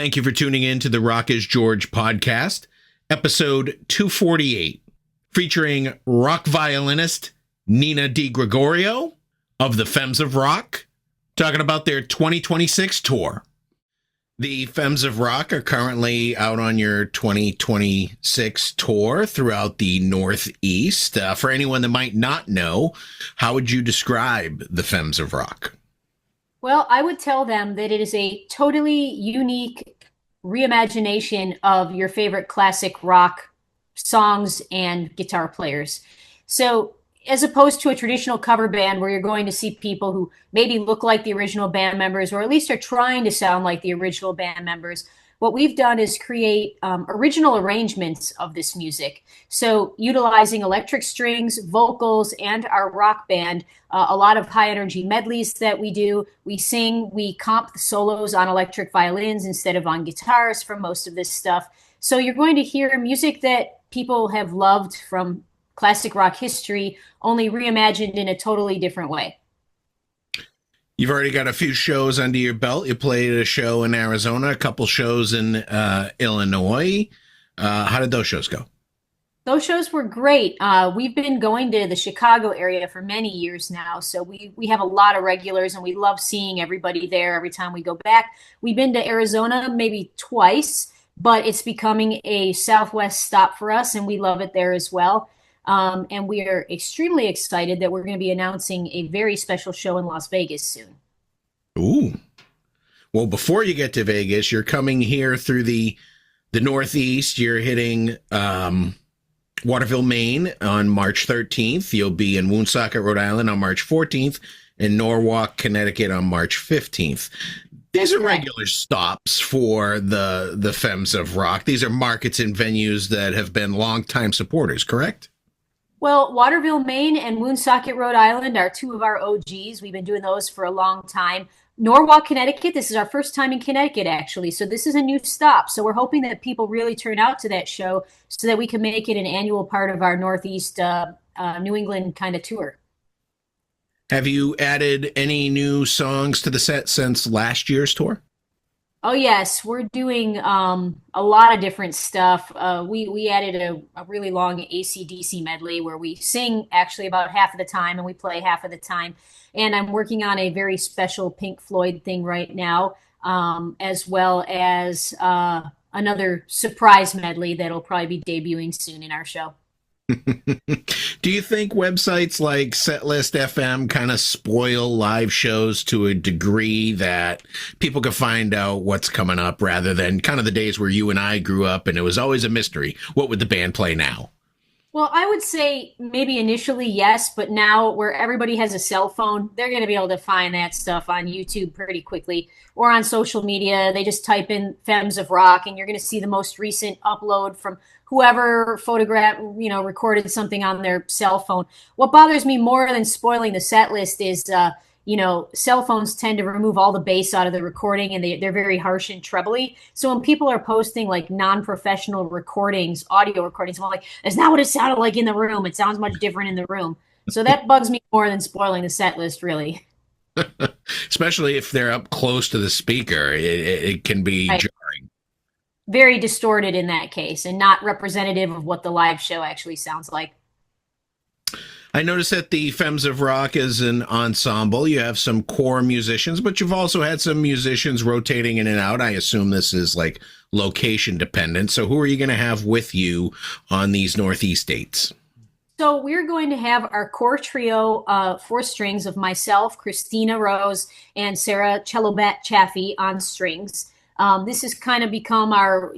Thank you for tuning in to the Rock is George podcast, episode 248, featuring rock violinist Nina DiGregorio of the FEMMES of Rock, talking about their 2026 tour. The FEMMES of Rock are currently out on your 2026 tour throughout the Northeast. For anyone that might not know, how would you describe the FEMMES of Rock? Well, I would tell them that it is a totally unique reimagination of your favorite classic rock songs and guitar players. So, as opposed to a traditional cover band where you're going to see people who maybe look like the original band members or at least are trying to sound like the original band members, what we've done is create original arrangements of this music. So utilizing electric strings, vocals, and our rock band, a lot of high energy medleys that we do. We sing, we comp the solos on electric violins instead of on guitars for most of this stuff. So you're going to hear music that people have loved from classic rock history, only reimagined in a totally different way. You've already got a few shows under your belt. You played a show in Arizona, a couple shows in Illinois. How did those shows go? Those shows were great. We've been going to the Chicago area for many years now, so we have a lot of regulars, and we love seeing everybody there every time we go back. We've been to Arizona maybe twice, but it's becoming a Southwest stop for us, and we love it there as well. And we are extremely excited that we're going to be announcing a very special show in Las Vegas soon. Ooh. Well, before you get to Vegas, you're coming here through the Northeast. You're hitting Waterville, Maine on March 13th. You'll be in Woonsocket, Rhode Island on March 14th, and Norwalk, Connecticut on March 15th. These are regular stops for the FEMMES of Rock. These are markets and venues that have been longtime supporters, correct? Well, Waterville, Maine and Woonsocket, Rhode Island are two of our OGs. We've been doing those for a long time. Norwalk, Connecticut, this is our first time in Connecticut, actually. So this is a new stop. So we're hoping that people really turn out to that show so that we can make it an annual part of our Northeast New England kind of tour. Have you added any new songs to the set since last year's tour? Oh, yes. We're doing a lot of different stuff. We added a really long AC/DC medley where we sing actually about half of the time and we play half of the time. And I'm working on a very special Pink Floyd thing right now, as well as another surprise medley that'll probably be debuting soon in our show. Do you think websites like Setlist FM kind of spoil live shows to a degree that people can find out what's coming up rather than kind of the days where you and I grew up and it was always a mystery? What would the band play now? Well, I would say maybe initially, yes, but now where everybody has a cell phone, they're going to be able to find that stuff on YouTube pretty quickly or on social media. They just type in FEMMES of Rock and you're going to see the most recent upload from whoever recorded something on their cell phone. What bothers me more than spoiling the set list is, cell phones tend to remove all the bass out of the recording and they're very harsh and trebly. So when people are posting like non-professional recordings, audio recordings, I'm like, that's not what it sounded like in the room. It sounds much different in the room. So that bugs me more than spoiling the set list, really. Especially if they're up close to the speaker, it can be right. Jarring. Very distorted in that case and not representative of what the live show actually sounds like. I noticed that the FEMMES of Rock is an ensemble. You have some core musicians, but you've also had some musicians rotating in and out. I assume this is like location dependent. So who are you going to have with you on these Northeast dates? So we're going to have our core trio, 4 strings of myself, Christina Rose, and Sarah Cellobat Chaffee on strings. This has kind of become our,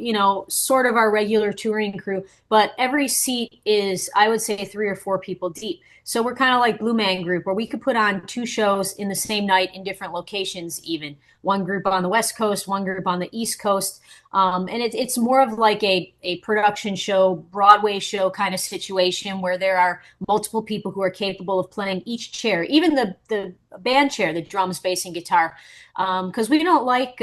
sort of our regular touring crew, but every seat is, I would say, 3 or 4 people deep. So we're kind of like Blue Man Group, where we could put on 2 shows in the same night in different locations even. One group on the West Coast, one group on the East Coast. And it's more of like a production show, Broadway show kind of situation where there are multiple people who are capable of playing each chair, even the band chair, the drums, bass, and guitar. Because we don't like,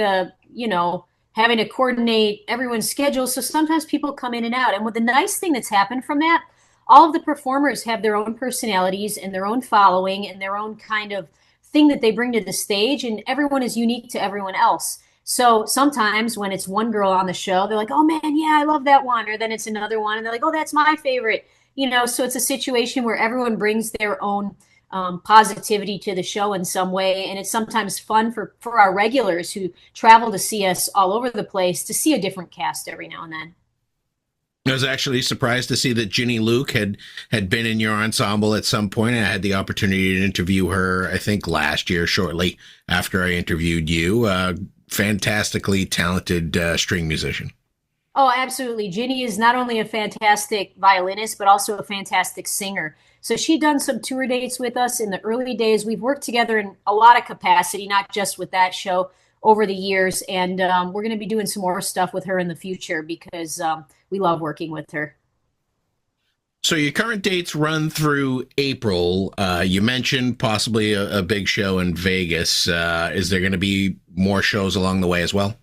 having to coordinate everyone's schedule. So sometimes people come in and out. And what the nice thing that's happened from that, all of the performers have their own personalities and their own following and their own kind of thing that they bring to the stage, and everyone is unique to everyone else. So sometimes when it's one girl on the show, they're like, oh man, yeah, I love that one. Or then it's another one and they're like, oh, that's my favorite. So it's a situation where everyone brings their own positivity to the show in some way. And it's sometimes fun for our regulars who travel to see us all over the place to see a different cast every now and then. I was actually surprised to see that Ginny Luke had been in your ensemble at some point. I had the opportunity to interview her, I think, last year, shortly after I interviewed you. Fantastically talented string musician. Oh, absolutely. Ginny is not only a fantastic violinist, but also a fantastic singer. So she'd done some tour dates with us in the early days. We've worked together in a lot of capacity, not just with that show over the years. And we're going to be doing some more stuff with her in the future because we love working with her. So your current dates run through April. You mentioned possibly a big show in Vegas. Is there going to be more shows along the way as well?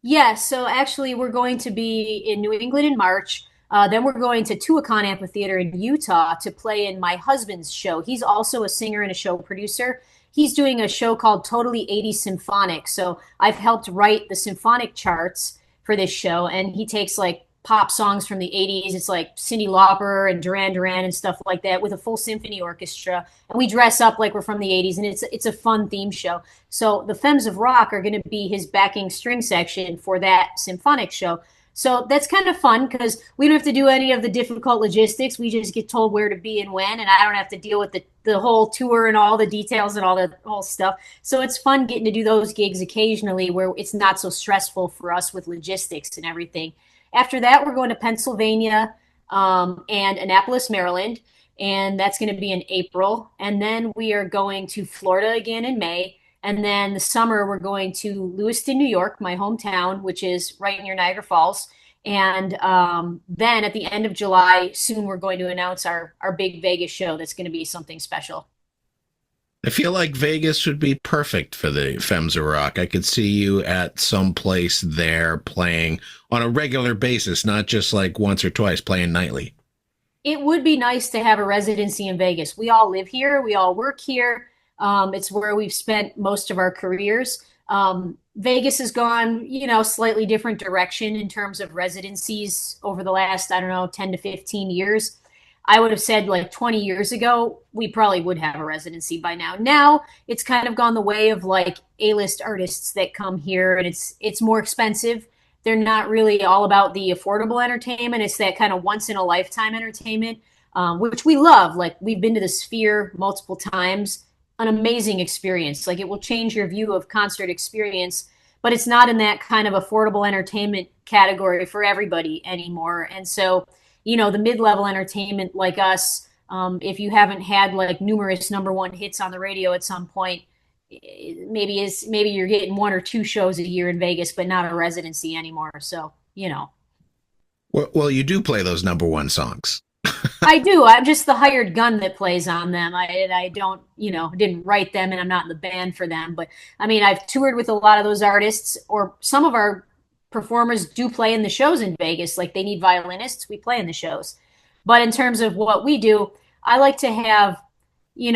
Yeah, so actually we're going to be in New England in March. Then we're going to Tuacahn Amphitheater in Utah to play in my husband's show. He's also a singer and a show producer. He's doing a show called Totally 80s Symphonic. So I've helped write the symphonic charts for this show, and he takes like pop songs from the 80s. It's like Cyndi Lauper and Duran Duran and stuff like that with a full symphony orchestra. And we dress up like we're from the 80s, and it's a fun theme show. So the Femmes of Rock are going to be his backing string section for that symphonic show. So that's kind of fun because we don't have to do any of the difficult logistics. We just get told where to be and when, and I don't have to deal with the whole tour and all the details and all the whole stuff. So it's fun getting to do those gigs occasionally where it's not so stressful for us with logistics and everything. After that, we're going to Pennsylvania and Annapolis, Maryland, and that's going to be in April. And then we are going to Florida again in May. And then the summer, we're going to Lewiston, New York, my hometown, which is right near Niagara Falls. And then at the end of July, soon we're going to announce our big Vegas show that's going to be something special. I feel like Vegas would be perfect for the Femmes of Rock. I could see you at some place there playing on a regular basis, not just like once or twice, playing nightly. It would be nice to have a residency in Vegas. We all live here. We all work here. It's where we've spent most of our careers. Vegas has gone, slightly different direction in terms of residencies over the last, 10 to 15 years. I would have said like 20 years ago, we probably would have a residency by now. Now it's kind of gone the way of like A-list artists that come here, and it's more expensive. They're not really all about the affordable entertainment. It's that kind of once in a lifetime entertainment, which we love. Like we've been to the Sphere multiple times, an amazing experience. Like it will change your view of concert experience, but it's not in that kind of affordable entertainment category for everybody anymore. And so, the mid-level entertainment like us, if you haven't had like numerous number one hits on the radio at some point, maybe you're getting one or two shows a year in Vegas, but not a residency anymore. So, Well, you do play those number one songs. I do. I'm just the hired gun that plays on them. I don't, didn't write them, and I'm not in the band for them. But I mean, I've toured with a lot of those artists, or some of our performers do play in the shows in Vegas. Like they need violinists, we play in the shows. But in terms of what we do, I like to have, you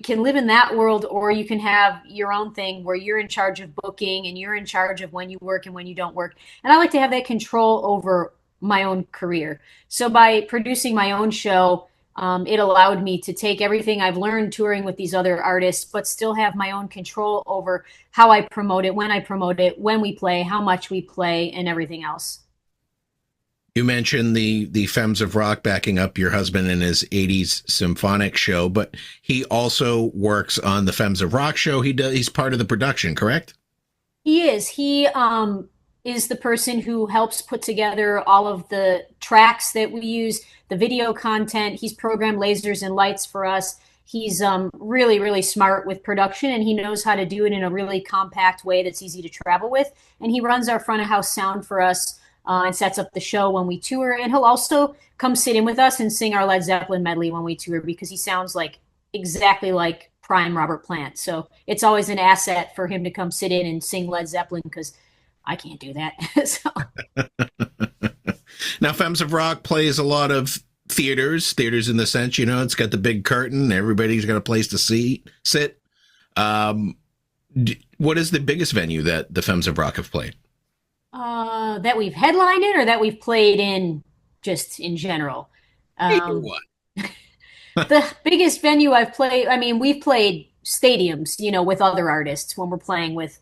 can live in that world, or you can have your own thing where you're in charge of booking and you're in charge of when you work and when you don't work. And I like to have that control over my own career. So by producing my own show, it allowed me to take everything I've learned touring with these other artists, but still have my own control over how I promote it, when we play, how much we play, and everything else. You mentioned the Femmes of Rock backing up your husband in his 80s symphonic show, but he also works on the Femmes of Rock show. He's part of the production, correct? He is. He is the person who helps put together all of the tracks that we use, the video content. He's programmed lasers and lights for us. He's really, really smart with production, and he knows how to do it in a really compact way that's easy to travel with. And he runs our front of house sound for us and sets up the show when we tour. And he'll also come sit in with us and sing our Led Zeppelin medley when we tour, because he sounds like exactly like prime Robert Plant. So it's always an asset for him to come sit in and sing Led Zeppelin, because I can't do that. So. Now, Femmes of Rock plays a lot of theaters in the sense, it's got the big curtain. Everybody's got a place to sit. What is the biggest venue that the Femmes of Rock have played? That we've headlined in or that we've played in just in general? Either Um, one. the biggest venue I've played, I mean, we've played stadiums, with other artists when we're playing with,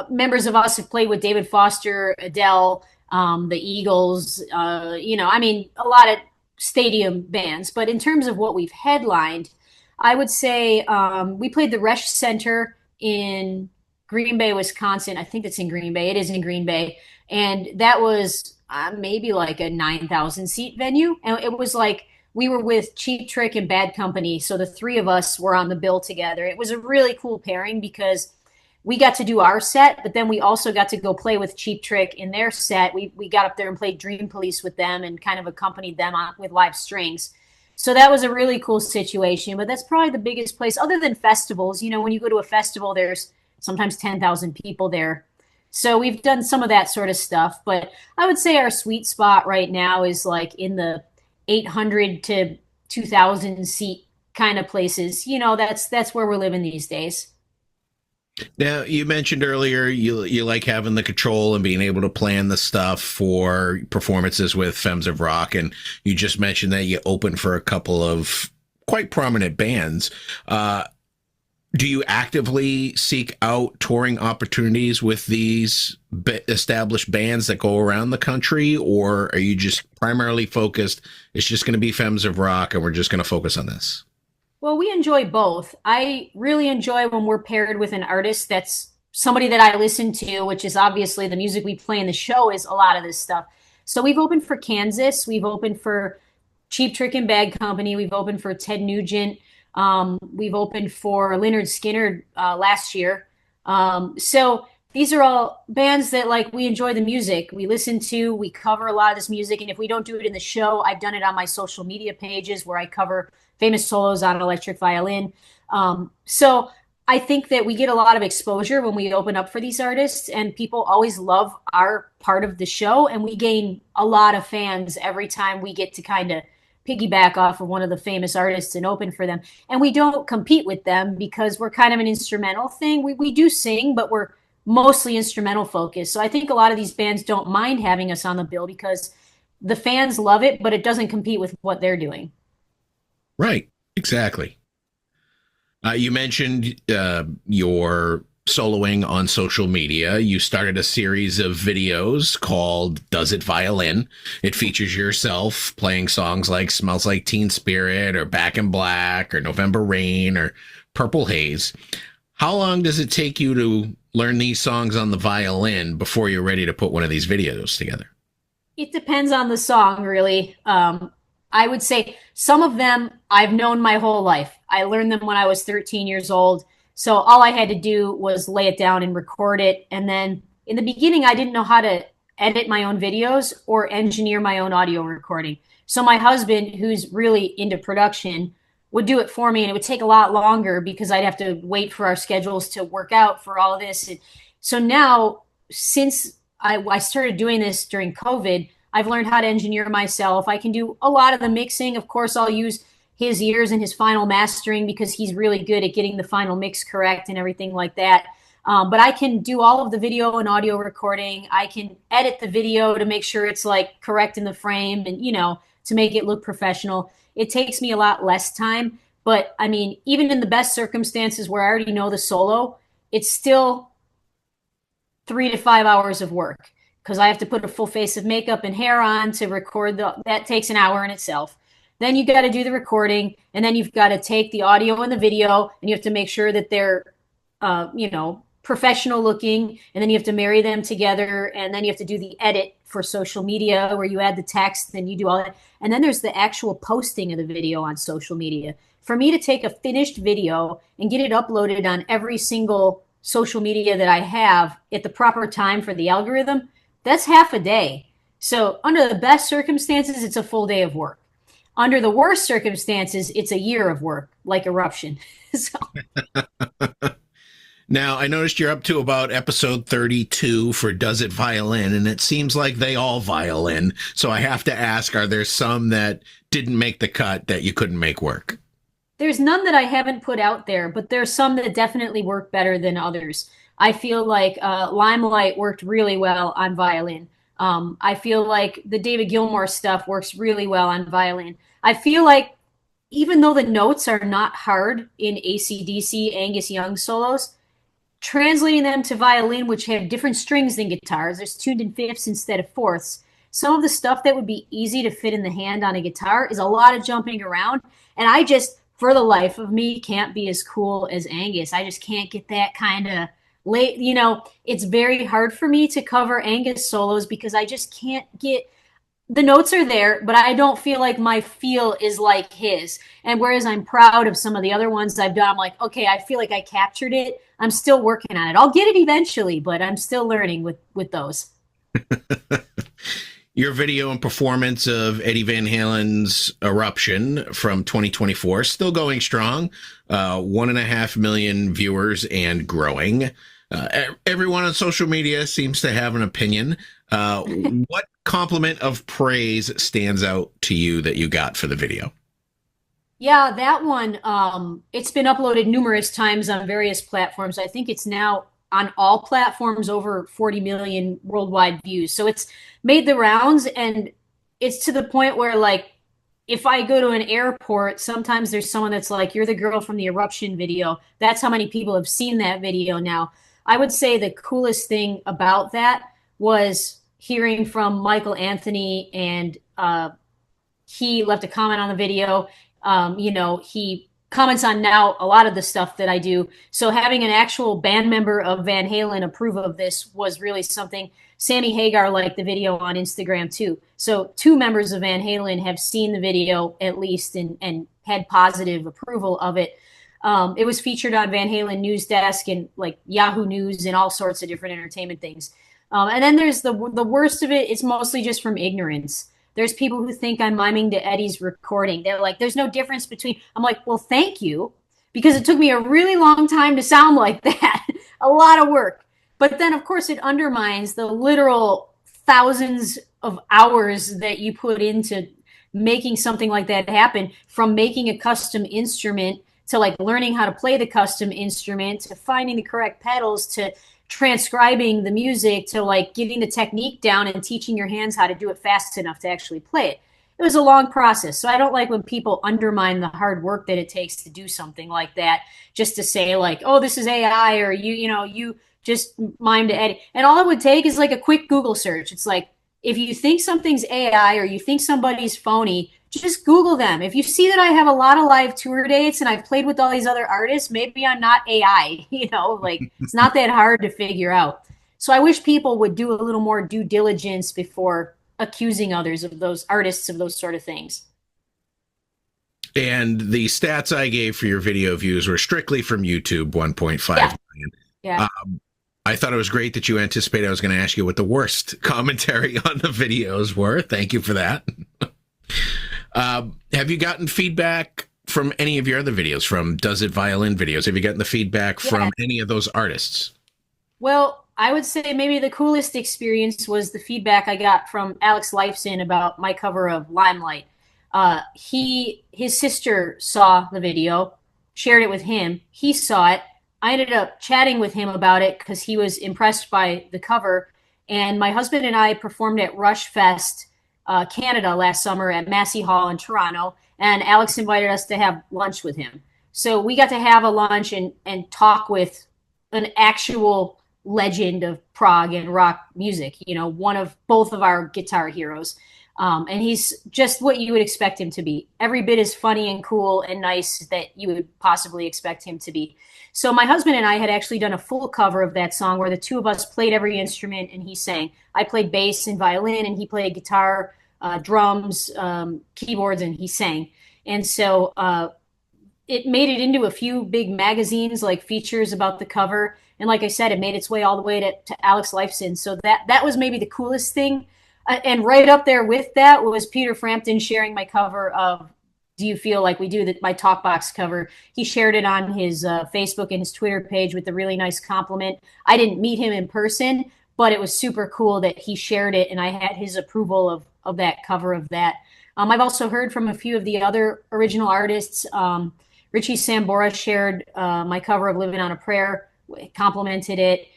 members of us have played with David Foster, Adele, the Eagles, I mean, a lot of stadium bands. But in terms of what we've headlined, I would say we played the Resch Center in Green Bay, Wisconsin. I think it's in Green Bay. It is in Green Bay. And that was maybe like a 9,000 seat venue. And it was like we were with Cheap Trick and Bad Company. So the three of us were on the bill together. It was a really cool pairing because we got to do our set, but then we also got to go play with Cheap Trick in their set. We got up there and played Dream Police with them and kind of accompanied them with live strings. So that was a really cool situation, but that's probably the biggest place other than festivals. When you go to a festival, there's sometimes 10,000 people there. So we've done some of that sort of stuff, but I would say our sweet spot right now is like in the 800 to 2,000 seat kind of places. That's where we're living these days. Now, you mentioned earlier you like having the control and being able to plan the stuff for performances with Femmes of Rock, and you just mentioned that you open for a couple of quite prominent bands. Do you actively seek out touring opportunities with these established bands that go around the country, or are you just primarily focused, it's just going to be Femmes of Rock and we're just going to focus on this? Well, we enjoy both. I really enjoy when we're paired with an artist that's somebody that I listen to, which is obviously the music we play in the show is a lot of this stuff. So we've opened for Kansas. We've opened for Cheap Trick and Bad Company. We've opened for Ted Nugent. We've opened for Lynyrd Skynyrd last year. So these are all bands that like we enjoy the music. We listen to, we cover a lot of this music. And if we don't do it in the show, I've done it on my social media pages where I cover famous solos on electric violin. So I think that we get a lot of exposure when we open up for these artists, and people always love our part of the show. And we gain a lot of fans every time we get to kind of piggyback off of one of the famous artists and open for them. And we don't compete with them because we're kind of an instrumental thing. We do sing, but we're mostly instrumental focused. So I think a lot of these bands don't mind having us on the bill because the fans love it, but it doesn't compete with what they're doing. Right. Exactly. You mentioned your soloing on social media. You started a series of videos called Does It Violin? It features yourself playing songs like Smells Like Teen Spirit or Back in Black or November Rain or Purple Haze. How long does it take you to learn these songs on the violin before you're ready to put one of these videos together? It depends on the song, really. I would say some of them I've known my whole life. I learned them when I was 13 years old. So all I had to do was lay it down and record it. And then in the beginning, I didn't know how to edit my own videos or engineer my own audio recording. So my husband, who's really into production, would do it for me. And it would take a lot longer because I'd have to wait for our schedules to work out for all of this. And so now, since I started doing this during COVID, I've learned how to engineer myself. I can do a lot of the mixing. Of course, I'll use his ears and his final mastering because he's really good at getting the final mix correct and everything like that. But I can do all of the video and audio recording. I can edit the video to make sure it's like correct in the frame and, to make it look professional. It takes me a lot less time. But I mean, even in the best circumstances where I already know the solo, it's still 3 to 5 hours of work because I have to put a full face of makeup and hair on to record. That takes an hour in itself. Then you got to do the recording, and then you've got to take the audio and the video, and you have to make sure that they're, professional looking, and then you have to marry them together, and then you have to do the edit for social media where you add the text and you do all that. And then there's the actual posting of the video on social media. For me to take a finished video and get it uploaded on every single social media that I have at the proper time for the algorithm, that's half a day. So under the best circumstances, it's a full day of work. Under the worst circumstances, it's a year of work, like Eruption. So. Now, I noticed you're up to about episode 32 for Does It Violin, and it seems like they all violin. So I have to ask, are there some that didn't make the cut that you couldn't make work? there's none that I haven't put out there, but there's some that definitely work better than others. I feel like Limelight worked really well on violin. I feel like the David Gilmour stuff works really well on violin. I feel like even though the notes are not hard in AC/DC Angus Young solos, translating them to violin, which have different strings than guitars, there's tuned in fifths instead of fourths. Some of the stuff that would be easy to fit in the hand on a guitar is a lot of jumping around. And I just, for the life of me, can't be as cool as Angus. I just can't get that kind of late, it's very hard for me to cover Angus solos because I just can't get the notes are there, but I don't feel like my feel is like his. And whereas I'm proud of some of the other ones I've done, I'm like, okay, I feel like I captured it. I'm still working on it. I'll get it eventually, but I'm still learning with those. Your video and performance of Eddie Van Halen's Eruption from 2024, still going strong. 1.5 million viewers and growing. Everyone on social media seems to have an opinion. What compliment of praise stands out to you that you got for the video? Yeah, that one, it's been uploaded numerous times on various platforms. I think it's now on all platforms over 40 million worldwide views. So it's made the rounds, and it's to the point where, like, if I go to an airport, sometimes there's someone that's like, you're the girl from the Eruption video. That's how many people have seen that video now. I would say the coolest thing about that was hearing from Michael Anthony, and he left a comment on the video. He comments on now a lot of the stuff that I do. So having an actual band member of Van Halen approve of this was really something. Sammy Hagar liked the video on Instagram too. So 2 members of Van Halen have seen the video at least and had positive approval of it. It was featured on Van Halen News Desk and like Yahoo News and all sorts of different entertainment things. And then there's the worst of it. It's mostly just from ignorance. There's people who think I'm miming to Eddie's recording. They're like, there's no difference between. I'm like, well, thank you, because it took me a really long time to sound like that. A lot of work. But then, of course, it undermines the literal thousands of hours that you put into making something like that happen, from making a custom instrument to like learning how to play the custom instrument to finding the correct pedals to transcribing the music to like getting the technique down and teaching your hands how to do it fast enough to actually play it. It was a long process. So I don't like when people undermine the hard work that it takes to do something like that, just to say like, oh, this is AI, or you just mime to Eddie. And all it would take is like a quick Google search. It's like, if you think something's AI or you think somebody's phony, just Google them. If you see that I have a lot of live tour dates and I've played with all these other artists, maybe I'm not AI, like it's not that hard to figure out. So I wish people would do a little more due diligence before accusing others of those artists of those sort of things. And the stats I gave for your video views were strictly from YouTube, 1.5 million. Yeah. I thought it was great that you anticipated I was going to ask you what the worst commentary on the videos were. Thank you for that. Have you gotten feedback from any of your other videos, from Does It Violin videos? Have you gotten the feedback from any of those artists? Well, I would say maybe the coolest experience was the feedback I got from Alex Lifeson about my cover of Limelight. His sister saw the video, shared it with him. He saw it. I ended up chatting with him about it because he was impressed by the cover. And my husband and I performed at Rush Fest, Canada last summer at Massey Hall in Toronto. And Alex invited us to have lunch with him. So we got to have a lunch and talk with an actual legend of prog and rock music, one of both of our guitar heroes. And he's just what you would expect him to be. Every bit as funny and cool and nice that you would possibly expect him to be. So my husband and I had actually done a full cover of that song where the two of us played every instrument and he sang. I played bass and violin and he played guitar, drums, keyboards, and he sang. And so it made it into a few big magazines, like features about the cover. And like I said, it made its way all the way to Alex Lifeson. So that was maybe the coolest thing. And right up there with that was Peter Frampton sharing my cover of Do You Feel Like We Do, my Talkbox cover. He shared it on his Facebook and his Twitter page with a really nice compliment. I didn't meet him in person, but it was super cool that he shared it, and I had his approval of that cover of that. I've also heard from a few of the other original artists. Richie Sambora shared my cover of Living on a Prayer, complimented it.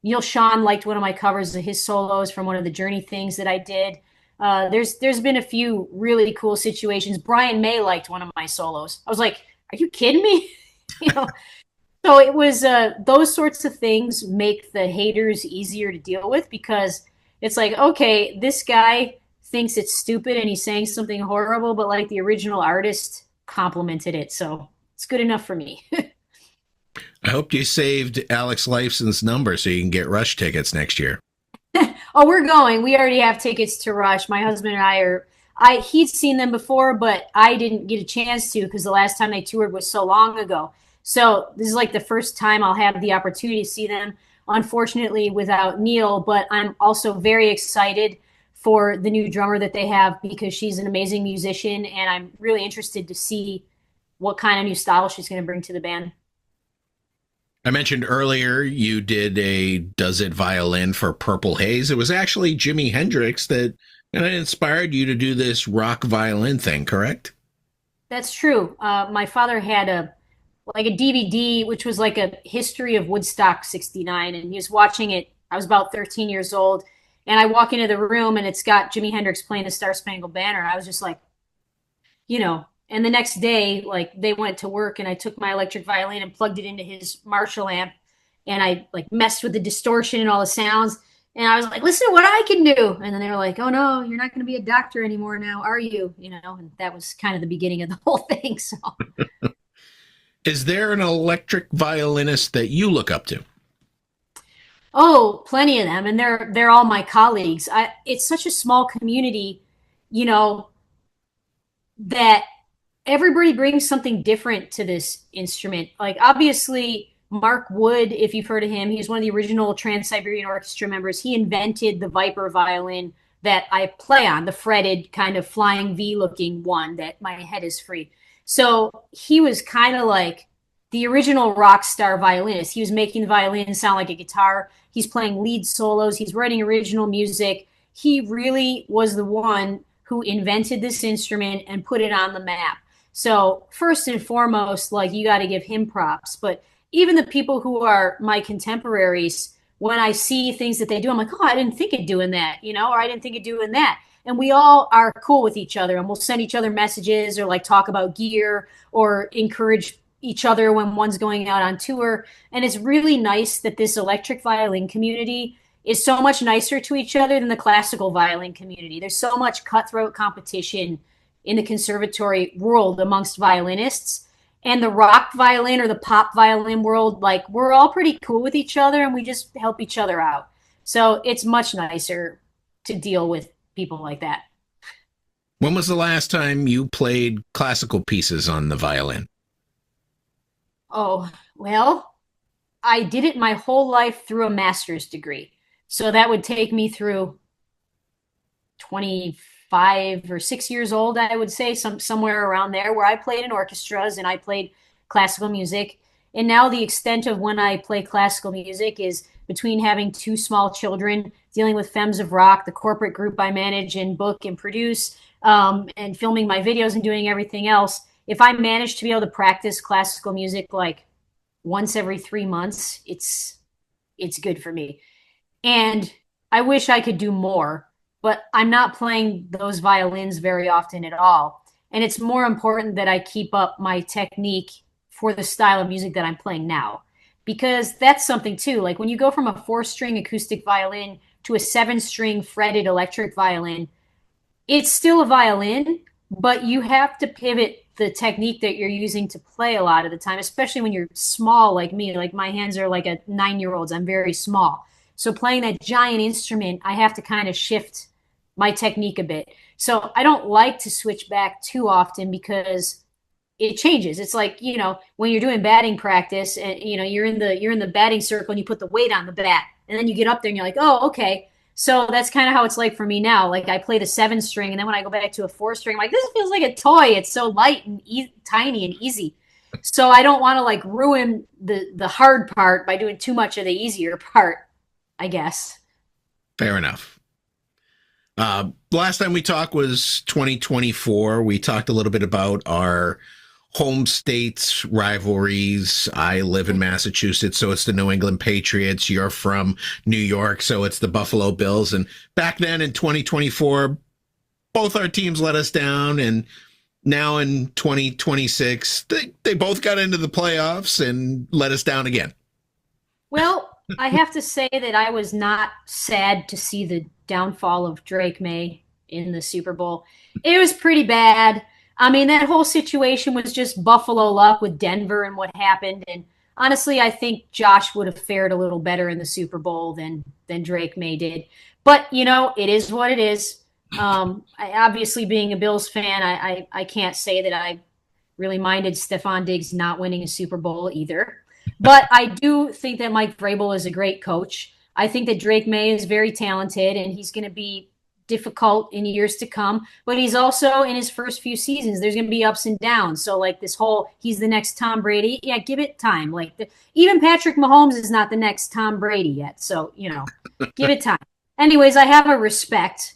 Neil Sean liked one of my covers of his solos from one of the Journey things that I did. There's been a few really cool situations. Brian May liked one of my solos. I was like, "Are you kidding me?" you know. So it was those sorts of things make the haters easier to deal with because it's like, okay, this guy thinks it's stupid and he's saying something horrible, but like the original artist complimented it, so it's good enough for me. I hope you saved Alex Lifeson's number so you can get Rush tickets next year. Oh, we're going. We already have tickets to Rush. My husband and I are. He'd seen them before, but I didn't get a chance to because the last time they toured was so long ago. So this is like the first time I'll have the opportunity to see them. Unfortunately, without Neil, but I'm also very excited for the new drummer that they have because she's an amazing musician, and I'm really interested to see what kind of new style she's going to bring to the band. I mentioned earlier you did a Does It Violin for Purple Haze. It was actually Jimi Hendrix that inspired you to do this rock violin thing, correct? That's true. My father had a DVD, which was like a history of Woodstock '69, and he was watching it. I was about 13 years old, and I walk into the room, and it's got Jimi Hendrix playing the Star Spangled Banner. I was just like, you know. And the next day, like they went to work, and I took my electric violin and plugged it into his Marshall amp, and I like messed with the distortion and all the sounds. And I was like, listen to what I can do. And then they were like, oh no, you're not going to be a doctor anymore now, are you? And that was kind of the beginning of the whole thing. So. Is there an electric violinist that you look up to? Oh, plenty of them, and they're all my colleagues. It's such a small community, you know, that everybody brings something different to this instrument. Like obviously Mark Wood, if you've heard of him, he's one of the original Trans-Siberian Orchestra members. He invented the Viper violin that I play on, the fretted kind of flying V looking one that my head is free. So he was kind of like the original rock star violinist. He was making the violin sound like a guitar. He's playing lead solos. He's writing original music. He really was the one who invented this instrument and put it on the map. So first and foremost, like you got to give him props. But even the people who are my contemporaries, when I see things that they do, I'm like, oh, I didn't think of doing that, or I didn't think of doing that. And we all are cool with each other, and we'll send each other messages or like talk about gear or encourage each other when one's going out on tour. And it's really nice that this electric violin community is so much nicer to each other than the classical violin community. There's so much cutthroat competition in the conservatory world amongst violinists. And the rock violin or the pop violin world, like we're all pretty cool with each other and we just help each other out. So it's much nicer to deal with people like that. When was the last time you played classical pieces on the violin? Oh, well, I did it my whole life through a master's degree. So that would take me through 25 or 6 years old, I would say, somewhere around there, where I played in orchestras and I played classical music. And now the extent of when I play classical music is between having two small children, dealing with FEMMES of Rock, the corporate group I manage and book and produce, and filming my videos and doing everything else. If I manage to be able to practice classical music like once every 3 months, it's good for me. And I wish I could do more, but I'm not playing those violins very often at all. And it's more important that I keep up my technique for the style of music that I'm playing now, because that's something too. Like when you go from a 4-string acoustic violin to a 7-string fretted electric violin, it's still a violin, but you have to pivot the technique that you're using to play a lot of the time, especially when you're small like me. Like my hands are like a 9-year-old's. I'm very small. So playing that giant instrument, I have to kind of shift my technique a bit. So I don't like to switch back too often because it changes. It's like, when you're doing batting practice and, you're in the batting circle and you put the weight on the bat and then you get up there and you're like, oh, okay. So that's kind of how it's like for me now. Like I play the 7-string and then when I go back to a 4-string, I'm like, this feels like a toy. It's so light and tiny and easy. So I don't want to like ruin the hard part by doing too much of the easier part, I guess. Fair enough. Last time we talked was 2024. We talked a little bit about our home states rivalries. I live in Massachusetts, so it's the New England Patriots. You're from New York, so it's the Buffalo Bills. And back then in 2024, both our teams let us down. And now in 2026, they both got into the playoffs and let us down again. Well, I have to say that I was not sad to see the downfall of Drake May in the Super Bowl. It was pretty bad. I mean, that whole situation was just Buffalo luck with Denver and what happened. And honestly, I think Josh would have fared a little better in the Super Bowl than Drake May did. But, you know, it is what it is. Obviously, being a Bills fan, I can't say that I really minded Stephon Diggs not winning a Super Bowl either. But I do think that Mike Vrabel is a great coach. I think that Drake May is very talented, and he's going to be difficult in years to come. But he's also, in his first few seasons, there's going to be ups and downs. So, like, this whole, he's the next Tom Brady. Yeah, give it time. Like, even Patrick Mahomes is not the next Tom Brady yet. So, you know, give it time. Anyways, I have a respect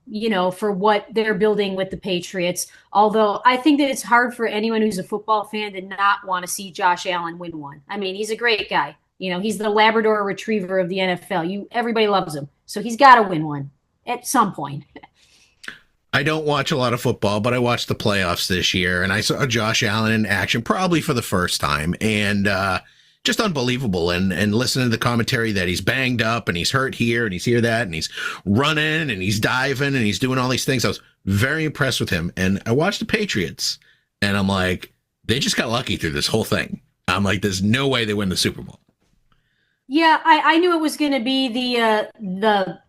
you know, for what they're building with the Patriots. Although I think that it's hard for anyone who's a football fan to not want to see Josh Allen win one. I mean, he's a great guy. You know, he's the Labrador Retriever of the NFL. Everybody loves him. So he's got to win one at some point. I don't watch a lot of football, but I watched the playoffs this year, and I saw Josh Allen in action probably for the first time. And just unbelievable. And listening to the commentary that he's banged up and he's hurt here and he's here that and he's running and he's diving and he's doing all these things. I was very impressed with him. And I watched the Patriots and I'm like, they just got lucky through this whole thing. I'm like, there's no way they win the Super Bowl. Yeah, I knew it was going to be the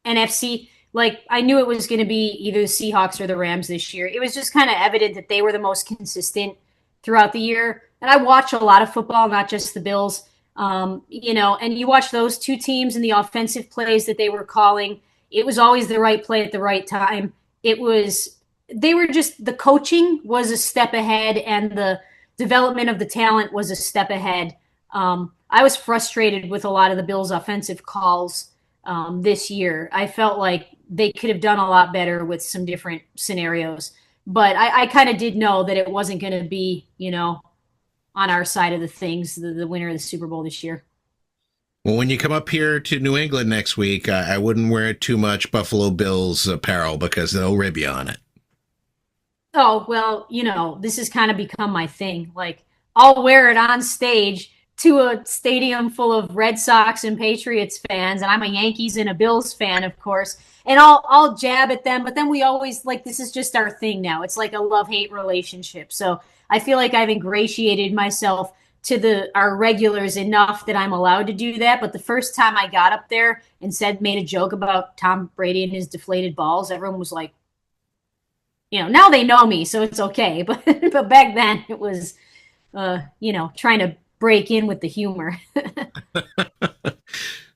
NFC. Like, I knew it was going to be either the Seahawks or the Rams this year. It was just kind of evident that they were the most consistent throughout the year. And I watch a lot of football, not just the Bills, you know, and you watch those two teams and the offensive plays that they were calling. It was always the right play at the right time. The coaching was a step ahead and the development of the talent was a step ahead. I was frustrated with a lot of the Bills' offensive calls this year. I felt like they could have done a lot better with some different scenarios. But I kind of did know that it wasn't going to be, you know, on our side of the things, the winner of the Super Bowl this year. Well, when you come up here to New England next week, I wouldn't wear too much Buffalo Bills apparel because they'll rib you on it. Oh, well, you know, this has kind of become my thing. Like, I'll wear it on stage to a stadium full of Red Sox and Patriots fans, and I'm a Yankees and a Bills fan, of course, and I'll jab at them, but then we always, like, this is just our thing now. It's like a love-hate relationship. So I feel like I've ingratiated myself to our regulars enough that I'm allowed to do that. But the first time I got up there and made a joke about Tom Brady and his deflated balls, everyone was like, you know, now they know me, so it's okay. But back then it was, you know, trying to break in with the humor.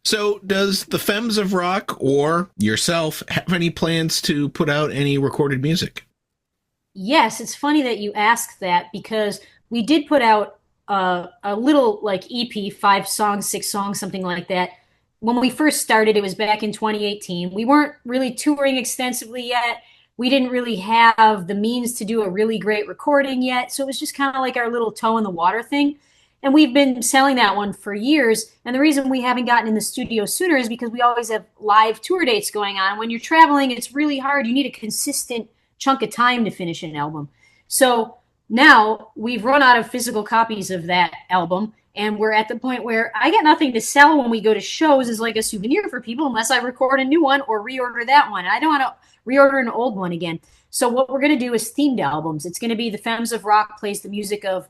So does the Femmes of Rock or yourself have any plans to put out any recorded music? Yes, it's funny that you ask that because we did put out a little like EP, 5 songs, 6 songs, something like that. When we first started, it was back in 2018. We weren't really touring extensively yet. We didn't really have the means to do a really great recording yet. So it was just kind of like our little toe in the water thing. And we've been selling that one for years. And the reason we haven't gotten in the studio sooner is because we always have live tour dates going on. When you're traveling, it's really hard. You need a consistent chunk of time to finish an album. So now we've run out of physical copies of that album. And we're at the point where I got nothing to sell when we go to shows as like a souvenir for people unless I record a new one or reorder that one. And I don't want to reorder an old one again. So what we're going to do is themed albums. It's going to be the Femmes of Rock plays the music of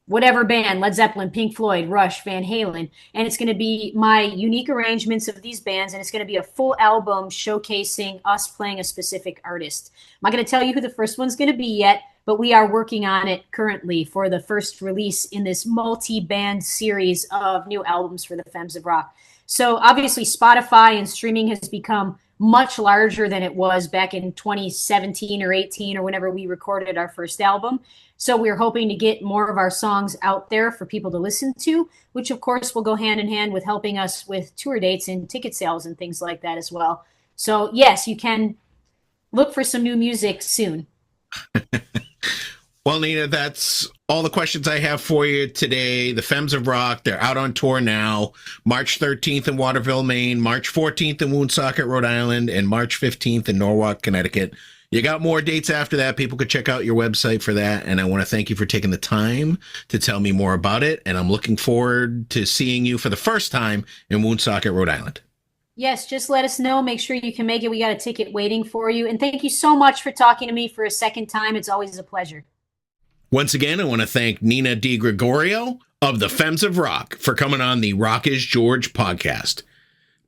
whatever band, Led Zeppelin, Pink Floyd, Rush, Van Halen. And it's going to be my unique arrangements of these bands. And it's going to be a full album showcasing us playing a specific artist. I'm not going to tell you who the first one's going to be yet, but we are working on it currently for the first release in this multi-band series of new albums for the Femmes of Rock. So obviously Spotify and streaming has become much larger than it was back in 2017 or 18 or whenever we recorded our first album. So we're hoping to get more of our songs out there for people to listen to, which of course will go hand in hand with helping us with tour dates and ticket sales and things like that as well. So yes, you can look for some new music soon. Well, Nina, that's all the questions I have for you today. The Femmes of Rock, they're out on tour now. March 13th in Waterville, Maine, March 14th in Woonsocket, Rhode Island, and March 15th in Norwalk, Connecticut. You got more dates after that. People could check out your website for that. And I want to thank you for taking the time to tell me more about it. And I'm looking forward to seeing you for the first time in Woonsocket, Rhode Island. Yes, just let us know. Make sure you can make it. We got a ticket waiting for you. And thank you so much for talking to me for a second time. It's always a pleasure. Once again, I want to thank Nina DiGregorio of the Femmes of Rock for coming on the Rock is George podcast.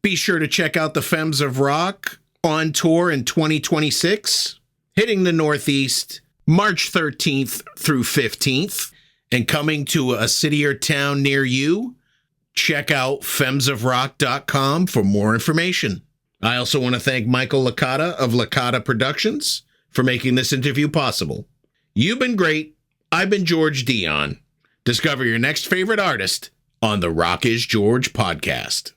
Be sure to check out the Femmes of Rock on tour in 2026, hitting the Northeast March 13th through 15th, and coming to a city or town near you. Check out femmesofrock.com for more information. I also want to thank Michael Licata of Licata Productions for making this interview possible. You've been great. I've been George Dionne. Discover your next favorite artist on the Rock is George podcast.